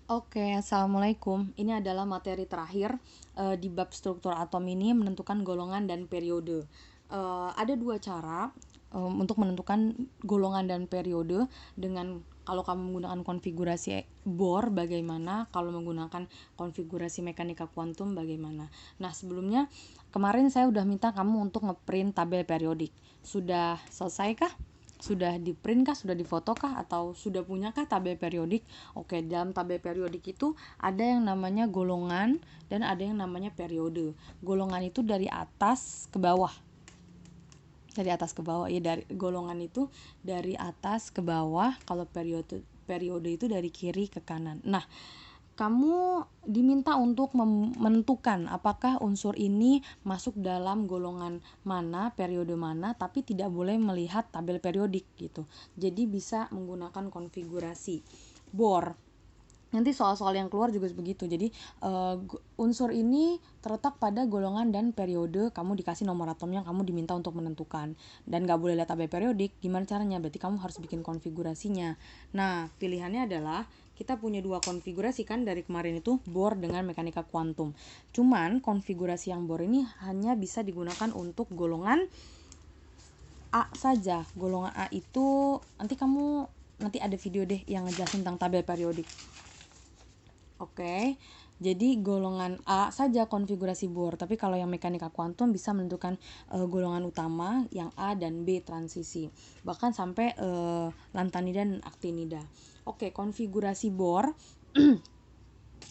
Oke, assalamualaikum. Ini adalah materi terakhir di bab struktur atom ini menentukan golongan dan periode. Ada dua cara untuk menentukan golongan dan periode dengan kalau kamu menggunakan konfigurasi Bohr bagaimana, kalau menggunakan konfigurasi mekanika kuantum bagaimana. Nah, sebelumnya kemarin saya udah minta kamu untuk ngeprint tabel periodik. Sudah selesai kah? Sudah di print kah, sudah difoto kah, atau sudah punya kah tabel periodik? Oke, dalam tabel periodik itu ada yang namanya golongan dan ada yang namanya periode. Golongan itu dari atas ke bawah. Dari atas ke bawah ya, dari golongan itu dari atas ke bawah, kalau periode itu dari kiri ke kanan. Nah, kamu diminta untuk menentukan apakah unsur ini masuk dalam golongan mana, periode mana, tapi tidak boleh melihat tabel periodik gitu. Jadi bisa menggunakan konfigurasi Bohr. Nanti soal-soal yang keluar juga begitu. Jadi unsur ini terletak pada golongan dan periode. Kamu dikasih nomor atomnya, kamu diminta untuk menentukan. Dan gak boleh lihat tabel periodik. Gimana caranya? Berarti kamu harus bikin konfigurasinya. Nah, pilihannya adalah kita punya dua konfigurasi kan dari kemarin itu, Bohr dengan mekanika kuantum. Cuman konfigurasi yang Bohr ini hanya bisa digunakan untuk golongan A saja. Golongan A itu nanti ada video deh yang ngejelasin tentang tabel periodik. Oke, jadi golongan A saja konfigurasi Bohr, tapi kalau yang mekanika kuantum bisa menentukan golongan utama yang A dan B transisi, bahkan sampai lantanida dan aktinida. Oke, konfigurasi Bohr.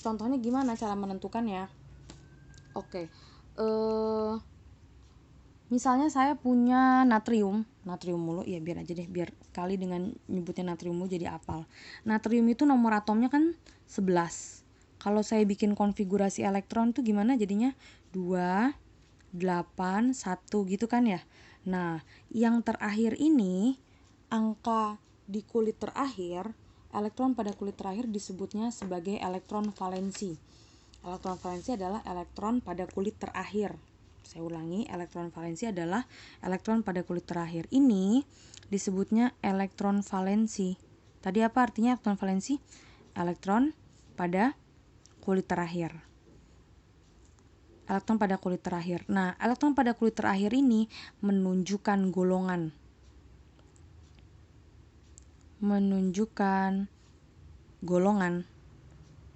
Contohnya gimana cara menentukannya? Oke, misalnya saya punya natrium mulu, ya biar aja deh, biar kali dengan nyebutnya natrium mulu jadi apal. Natrium itu nomor atomnya kan 11. Kalau saya bikin konfigurasi elektron tuh gimana jadinya? 2, 8, 1 gitu kan ya. Nah, yang terakhir ini, angka di kulit terakhir, elektron pada kulit terakhir disebutnya sebagai elektron valensi. Elektron valensi adalah elektron pada kulit terakhir. Saya ulangi, elektron valensi adalah elektron pada kulit terakhir. Ini disebutnya elektron valensi. Tadi apa artinya elektron valensi? Elektron pada kulit terakhir. Elektron pada kulit terakhir. Nah, elektron pada kulit terakhir ini menunjukkan golongan.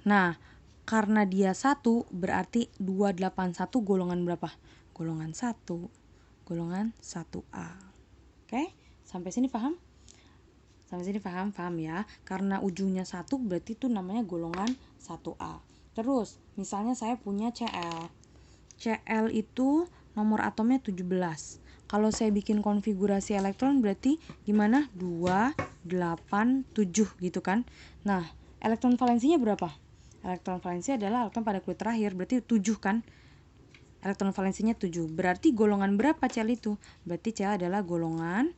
Nah, karena dia 1 berarti 281 golongan berapa? Golongan 1. Golongan 1A. Oke? Sampai sini paham? Sampai sini paham ya? Karena ujungnya 1 berarti itu namanya golongan 1A. Terus, misalnya saya punya Cl. Cl itu nomor atomnya 17. Kalau saya bikin konfigurasi elektron berarti gimana? 2, 8, 7 gitu kan. Nah, elektron valensinya berapa? Elektron valensi adalah elektron pada kulit terakhir, berarti 7 kan. Elektron valensinya 7. Berarti golongan berapa Cl itu? Berarti Cl adalah golongan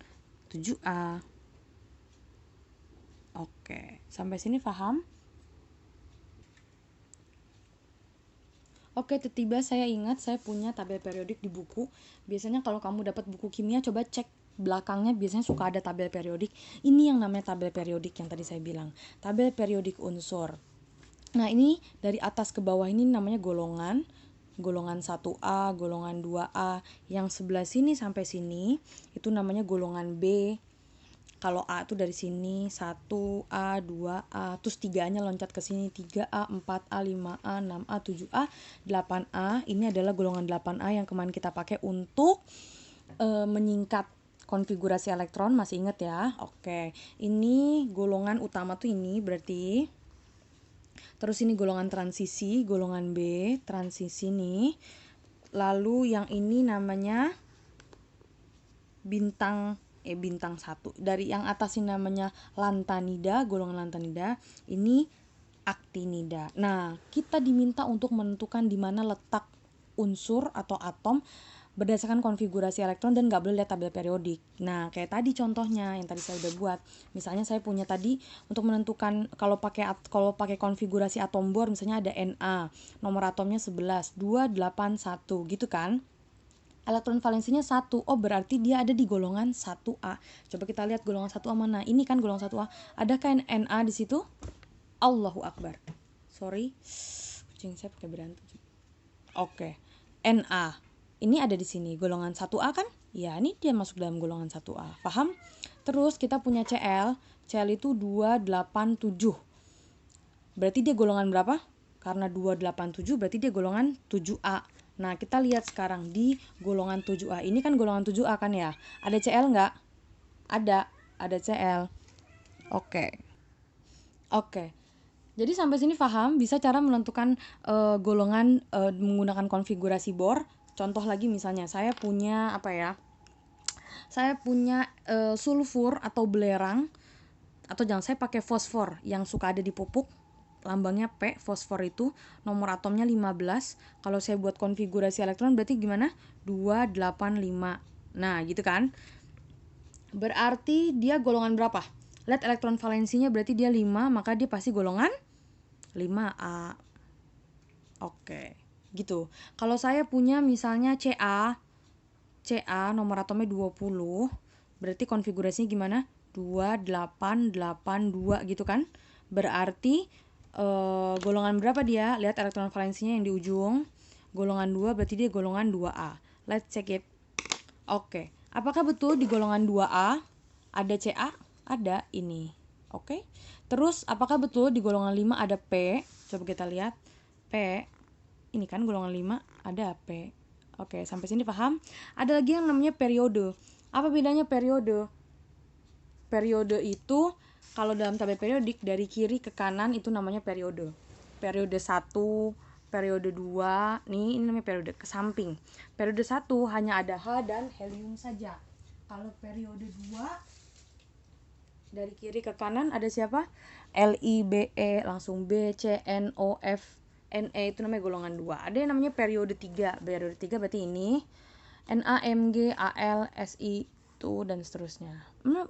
7A. Oke, sampai sini paham? Oke, tiba-tiba saya ingat saya punya tabel periodik di buku. Biasanya kalau kamu dapat buku kimia, coba cek belakangnya, biasanya suka ada tabel periodik. Ini yang namanya tabel periodik yang tadi saya bilang. Tabel periodik unsur. Nah, ini dari atas ke bawah ini namanya golongan. Golongan 1A, golongan 2A. Yang sebelah sini sampai sini itu namanya golongan B. Kalau A itu dari sini 1A, 2A, terus 3-nya loncat ke sini 3A, 4A, 5A, 6A, 7A, 8A. Ini adalah golongan 8A yang kemarin kita pakai untuk menyingkat konfigurasi elektron, masih ingat ya? Oke, ini golongan utama tuh ini berarti. Terus ini golongan transisi, golongan B, transisi nih. Lalu yang ini namanya bintang 1. Dari yang atas ini namanya lantanida, golongan lantanida. Ini aktinida. Nah, kita diminta untuk menentukan di mana letak unsur atau atom berdasarkan konfigurasi elektron dan gak boleh lihat tabel periodik. Nah, kayak tadi contohnya yang tadi saya udah buat. Misalnya saya punya tadi untuk menentukan kalau pakai konfigurasi atom Bohr, misalnya ada Na, nomor atomnya 11, 2, 8, 1 gitu kan. Elektron valensinya 1. Oh, berarti dia ada di golongan 1A. Coba kita lihat golongan 1A mana. Ini kan golongan 1A. Adakah Na di situ? Allahu Akbar. sorry, kucing saya pakai berantem. Oke, Na ini ada di sini golongan 1A kan? Ya, ini dia masuk dalam golongan 1A. Paham? Terus kita punya Cl itu 287. Berarti dia golongan berapa? Karena 287 berarti dia golongan 7A. Nah, kita lihat sekarang di golongan 7A. Ini kan golongan 7A kan ya? Ada Cl nggak? Ada Cl. Oke. Jadi sampai sini paham? Bisa cara menentukan golongan menggunakan konfigurasi bor. Contoh lagi misalnya saya punya sulfur atau belerang, atau jangan, saya pakai fosfor yang suka ada di pupuk, lambangnya P. Fosfor itu nomor atomnya 15. Kalau saya buat konfigurasi elektron berarti gimana? 285. Nah gitu kan, berarti dia golongan berapa? Lihat elektron valensinya, berarti dia 5, maka dia pasti golongan 5A. Oke, gitu. Kalau saya punya misalnya Ca nomor atomnya 20, berarti konfigurasinya gimana? 2882 gitu kan? Berarti golongan berapa dia? Lihat elektron valensinya yang di ujung, golongan 2, berarti dia golongan 2A. Let's check it. Oke, apakah betul di golongan 2A ada Ca? Ada ini. Oke. Terus apakah betul di golongan 5 ada P? Coba kita lihat. P. Ini kan golongan 5 ada P. Oke, sampai sini paham? Ada lagi yang namanya periode. Apa bedanya periode? Periode itu kalau dalam tabel periodik dari kiri ke kanan itu namanya periode. Periode 1, periode 2, ini namanya periode ke samping. Periode 1 hanya ada H dan helium saja. Kalau periode 2 dari kiri ke kanan ada siapa? Li, Be, langsung B, C, N, O, F, Ne, itu namanya golongan 2. Ada yang namanya periode 3. Periode 3 berarti ini Na, Mg, Al, Si, itu dan seterusnya.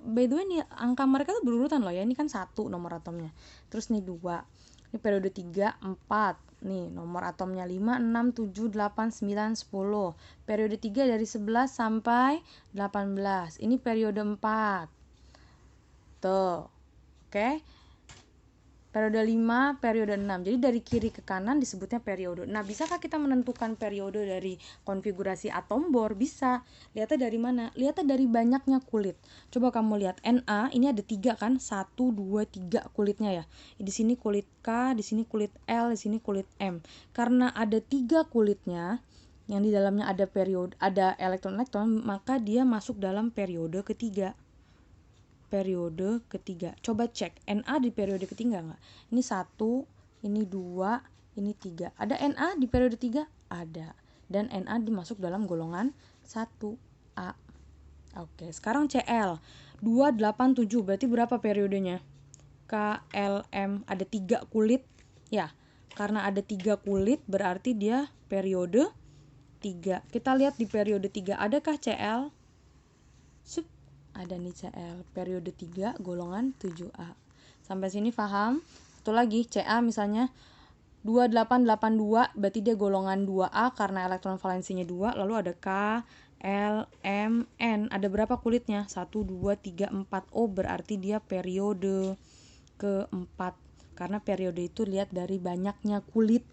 By the way nih angka mereka tuh berurutan loh ya. Ini kan 1 nomor atomnya. Terus nih 2. Ini periode 3, 4. Nih nomor atomnya 5, 6, 7, 8, 9, 10. Periode 3 dari 11 sampai 18. Ini periode 4. Tuh. Oke. Periode 5, periode 6. Jadi dari kiri ke kanan disebutnya periode. Nah, bisakah kita menentukan periode dari konfigurasi atom bor? Bisa. Lihatnya dari mana? Lihatnya dari banyaknya kulit. Coba kamu lihat Na, ini ada 3 kan? 1, 2, 3 kulitnya ya. Di sini kulit K, di sini kulit L, di sini kulit M. Karena ada 3 kulitnya yang di dalamnya ada periode, ada elektron-elektron, maka dia masuk dalam periode ketiga. Periode ketiga. Coba cek Na di periode ketiga nggak? Ini 1, ini 2, ini 3. Ada Na di periode 3? Ada. Dan Na dimasuk dalam golongan 1A. Oke, sekarang Cl 287 berarti berapa periodenya? KLM ada 3 kulit. Ya, karena ada 3 kulit berarti dia periode 3. Kita lihat di periode 3 adakah Cl? Ada nih Cl, periode 3 golongan 7A. Sampai sini paham? Satu lagi, Ca misalnya 2882 berarti dia golongan 2A karena elektron valensinya 2. Lalu ada K, L, M, N. Ada berapa kulitnya? 1, 2, 3, 4. Oh, berarti dia periode keempat. Karena periode itu lihat dari banyaknya kulit.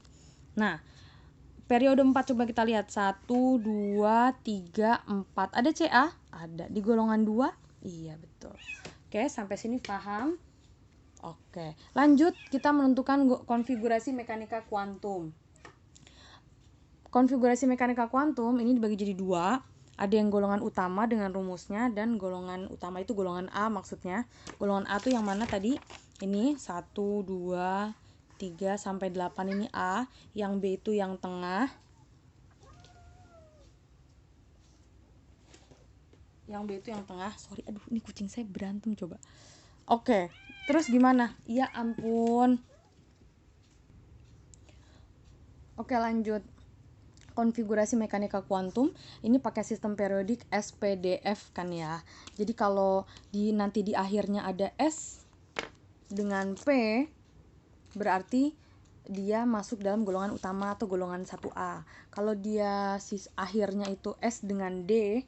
Nah, periode 4 coba kita lihat. 1, 2, 3, 4. Ada Ca? Ada. Di golongan 2? Iya, betul. Oke, sampai sini paham? Oke, lanjut kita menentukan konfigurasi mekanika kuantum. Konfigurasi mekanika kuantum ini dibagi jadi 2. Ada yang golongan utama dengan rumusnya, dan golongan utama itu golongan A maksudnya. Golongan A itu yang mana tadi? Ini 1, 2, 3 sampai 8 ini A, yang B itu yang tengah. Yang B itu yang tengah. Sorry, aduh ini kucing saya berantem coba. Oke, terus gimana? Ya ampun. Oke, lanjut. Konfigurasi mekanika kuantum ini pakai sistem periodik SPDF kan ya. Jadi kalau nanti di akhirnya ada S dengan P, berarti dia masuk dalam golongan utama atau golongan 1A. Kalau dia akhirnya itu S dengan D,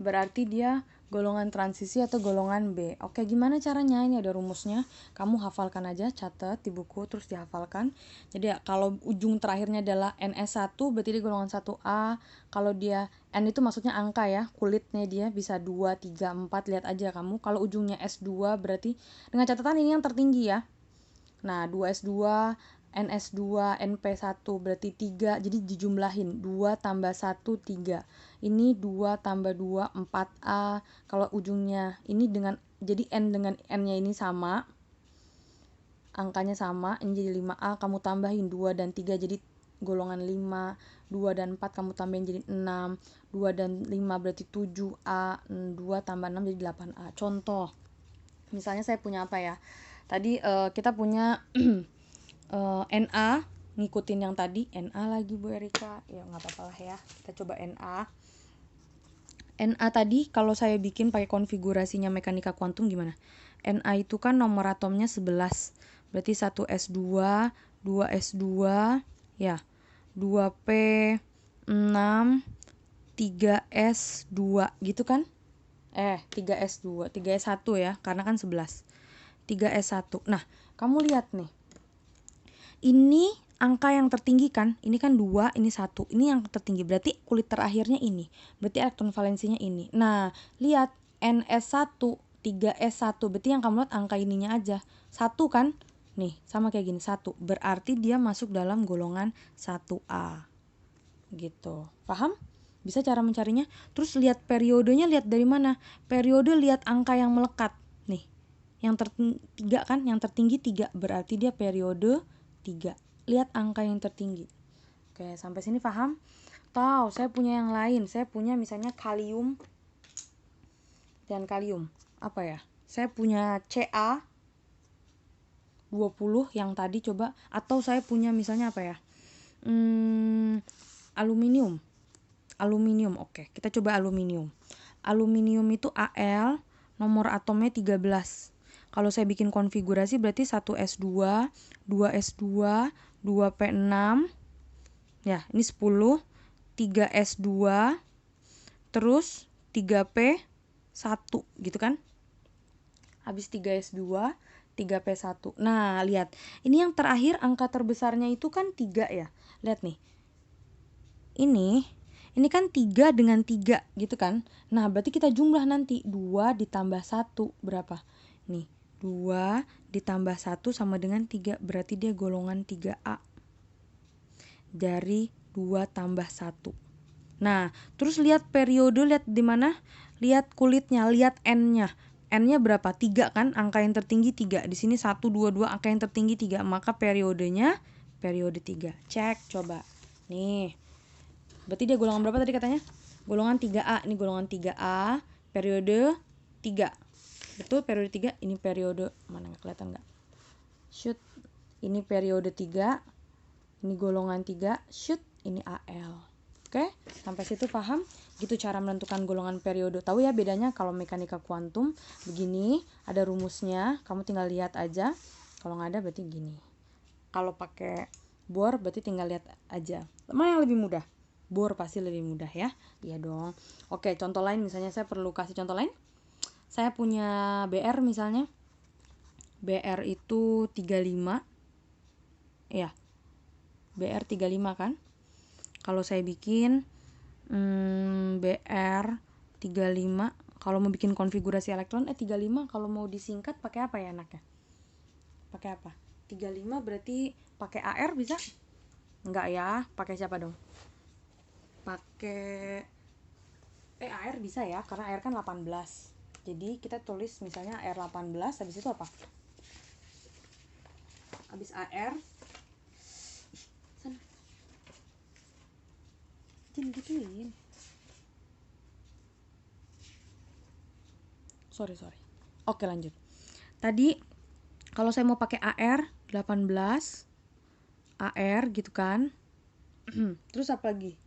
berarti dia golongan transisi atau golongan B. Oke, gimana caranya? Ini ada rumusnya. Kamu hafalkan aja, catat di buku terus dihafalkan. Jadi kalau ujung terakhirnya adalah NS1 berarti dia golongan 1A. Kalau dia N itu maksudnya angka ya, kulitnya dia bisa 2, 3, 4, lihat aja kamu. Kalau ujungnya S2 berarti dengan catatan ini yang tertinggi ya. Nah, 2S2, NS2, NP1 berarti 3, jadi dijumlahin 2 tambah 1, 3. Ini 2 tambah 2, 4A. Kalau ujungnya ini dengan, jadi N dengan N-nya ini sama, angkanya sama, ini jadi 5A, kamu tambahin 2 dan 3 jadi golongan 5, 2 dan 4 kamu tambahin jadi 6, 2 dan 5 berarti 7A, 2 tambah 6 jadi 8A. Contoh, misalnya saya punya apa ya? Tadi kita punya NA, ngikutin yang tadi, NA lagi Bu Erika, ya nggak apa-apa lah ya, kita coba NA tadi kalau saya bikin pakai konfigurasinya mekanika kuantum gimana? NA itu kan nomor atomnya 11, berarti 1S2, 2S2, ya 2P, 6, 3S2 gitu kan? 3S2, 3S1 ya, karena kan 11, 3S1. Nah, kamu lihat nih, ini angka yang tertinggi kan, ini kan 2, ini 1, ini yang tertinggi, berarti kulit terakhirnya ini, berarti elektron valensinya ini. Nah, lihat NS1, 3S1, berarti yang kamu lihat angka ininya aja, 1 kan, nih sama kayak gini, 1, berarti dia masuk dalam golongan 1A gitu, paham? Bisa cara mencarinya. Terus lihat periodenya, lihat dari mana, periode lihat angka yang melekat nih, yang tertinggi kan, yang tertinggi 3, berarti dia periode 3. Lihat angka yang tertinggi. Oke, sampai sini paham? Tahu, saya punya yang lain. Saya punya misalnya kalium dan kalium. Apa ya? Saya punya Ca 20 yang tadi coba, atau saya punya misalnya apa ya? Aluminium. Aluminium, oke. Kita coba aluminium. Aluminium itu Al, nomor atomnya 13. Kalau saya bikin konfigurasi berarti 1S2, 2S2, 2P6, ya ini 10, 3S2, terus 3P1 gitu kan. Habis 3S2, 3P1. Nah, lihat. Ini yang terakhir angka terbesarnya itu kan 3 ya. Lihat nih. Ini kan 3 dengan 3 gitu kan. Nah, berarti kita jumlah nanti 2 ditambah 1 berapa? Nih, 2 ditambah 1 sama dengan 3, berarti dia golongan 3A. Dari 2 tambah 1. Nah, terus lihat periode, lihat di mana? Lihat kulitnya, lihat N-nya. N-nya berapa? 3 kan? Angka yang tertinggi 3. Di sini 1, 2, 2, angka yang tertinggi 3. Maka periodenya periode 3. Cek coba. Nih. Berarti dia golongan berapa tadi katanya? Golongan 3A. Ini golongan 3A, periode 3. Betul, periode 3. Ini periode, mana nggak kelihatan nggak? Shoot. Ini periode 3. Ini golongan 3. Shoot. Ini AL. Oke, sampai situ paham? Gitu cara menentukan golongan periode. Tahu ya bedanya kalau mekanika kuantum begini, ada rumusnya, kamu tinggal lihat aja. Kalau nggak ada berarti gini. Kalau pakai bor berarti tinggal lihat aja. Mana yang lebih mudah? Bor pasti lebih mudah ya. Iya dong. Oke, contoh lain misalnya saya perlu kasih contoh lain. Saya punya BR misalnya. BR itu 35. Ya. BR 35 kan? Kalau saya bikin BR 35, kalau mau bikin konfigurasi elektron 35, kalau mau disingkat pakai apa ya anaknya? Pakai apa? 35 berarti pakai AR bisa? Enggak ya, pakai siapa dong? Pakai AR bisa ya, karena AR kan 18. Jadi kita tulis misalnya AR 18, habis itu apa? Habis AR sana. Jangan gituin. Sorry. Oke, lanjut. Tadi kalau saya mau pakai AR 18, AR gitu kan. Terus apa lagi?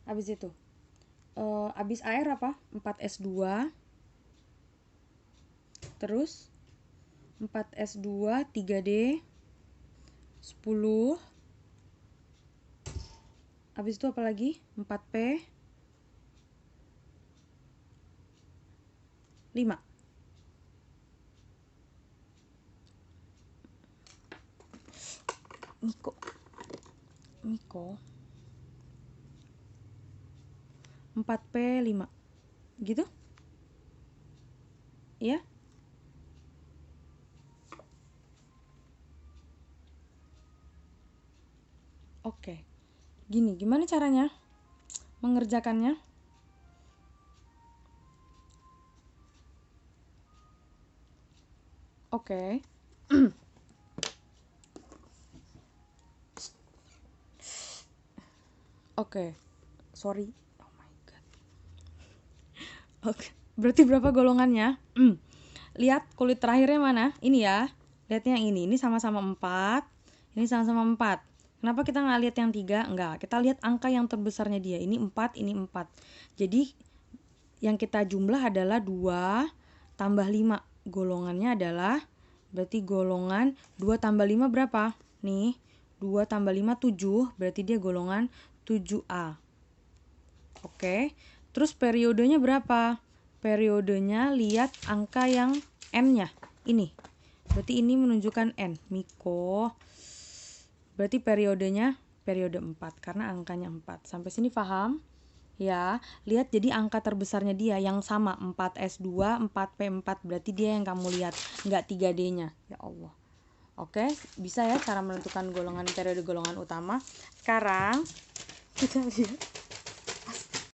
Habis itu habis AR apa? 4S2. Terus 4S2 3D 10. Habis itu apa lagi? 4P. Miko 4P5 gitu ya. Oke, gimana caranya mengerjakannya? Oke. Oke, sorry. Oh my god. Oke, berarti berapa golongannya? Lihat kulit terakhirnya mana? Ini ya. Lihatnya ini sama-sama 4. Ini sama-sama 4. Kenapa kita nggak lihat yang 3? Enggak, kita lihat angka yang terbesarnya dia. Ini 4, ini 4. Jadi yang kita jumlah adalah 2 tambah 5. Golongannya adalah, berarti golongan 2 tambah 5 berapa? Nih, 2 tambah 5 7, berarti dia golongan 7A. Oke, terus periodenya berapa? Periodenya lihat angka yang N-nya. Ini, berarti ini menunjukkan N. Miko, berarti periodenya periode 4, karena angkanya 4. Sampai sini paham? Ya, lihat jadi angka terbesarnya dia yang sama, 4S2, 4P4, berarti dia yang kamu lihat, nggak 3D-nya. Ya Allah. Oke, bisa ya cara menentukan golongan periode golongan utama. Sekarang kita lihat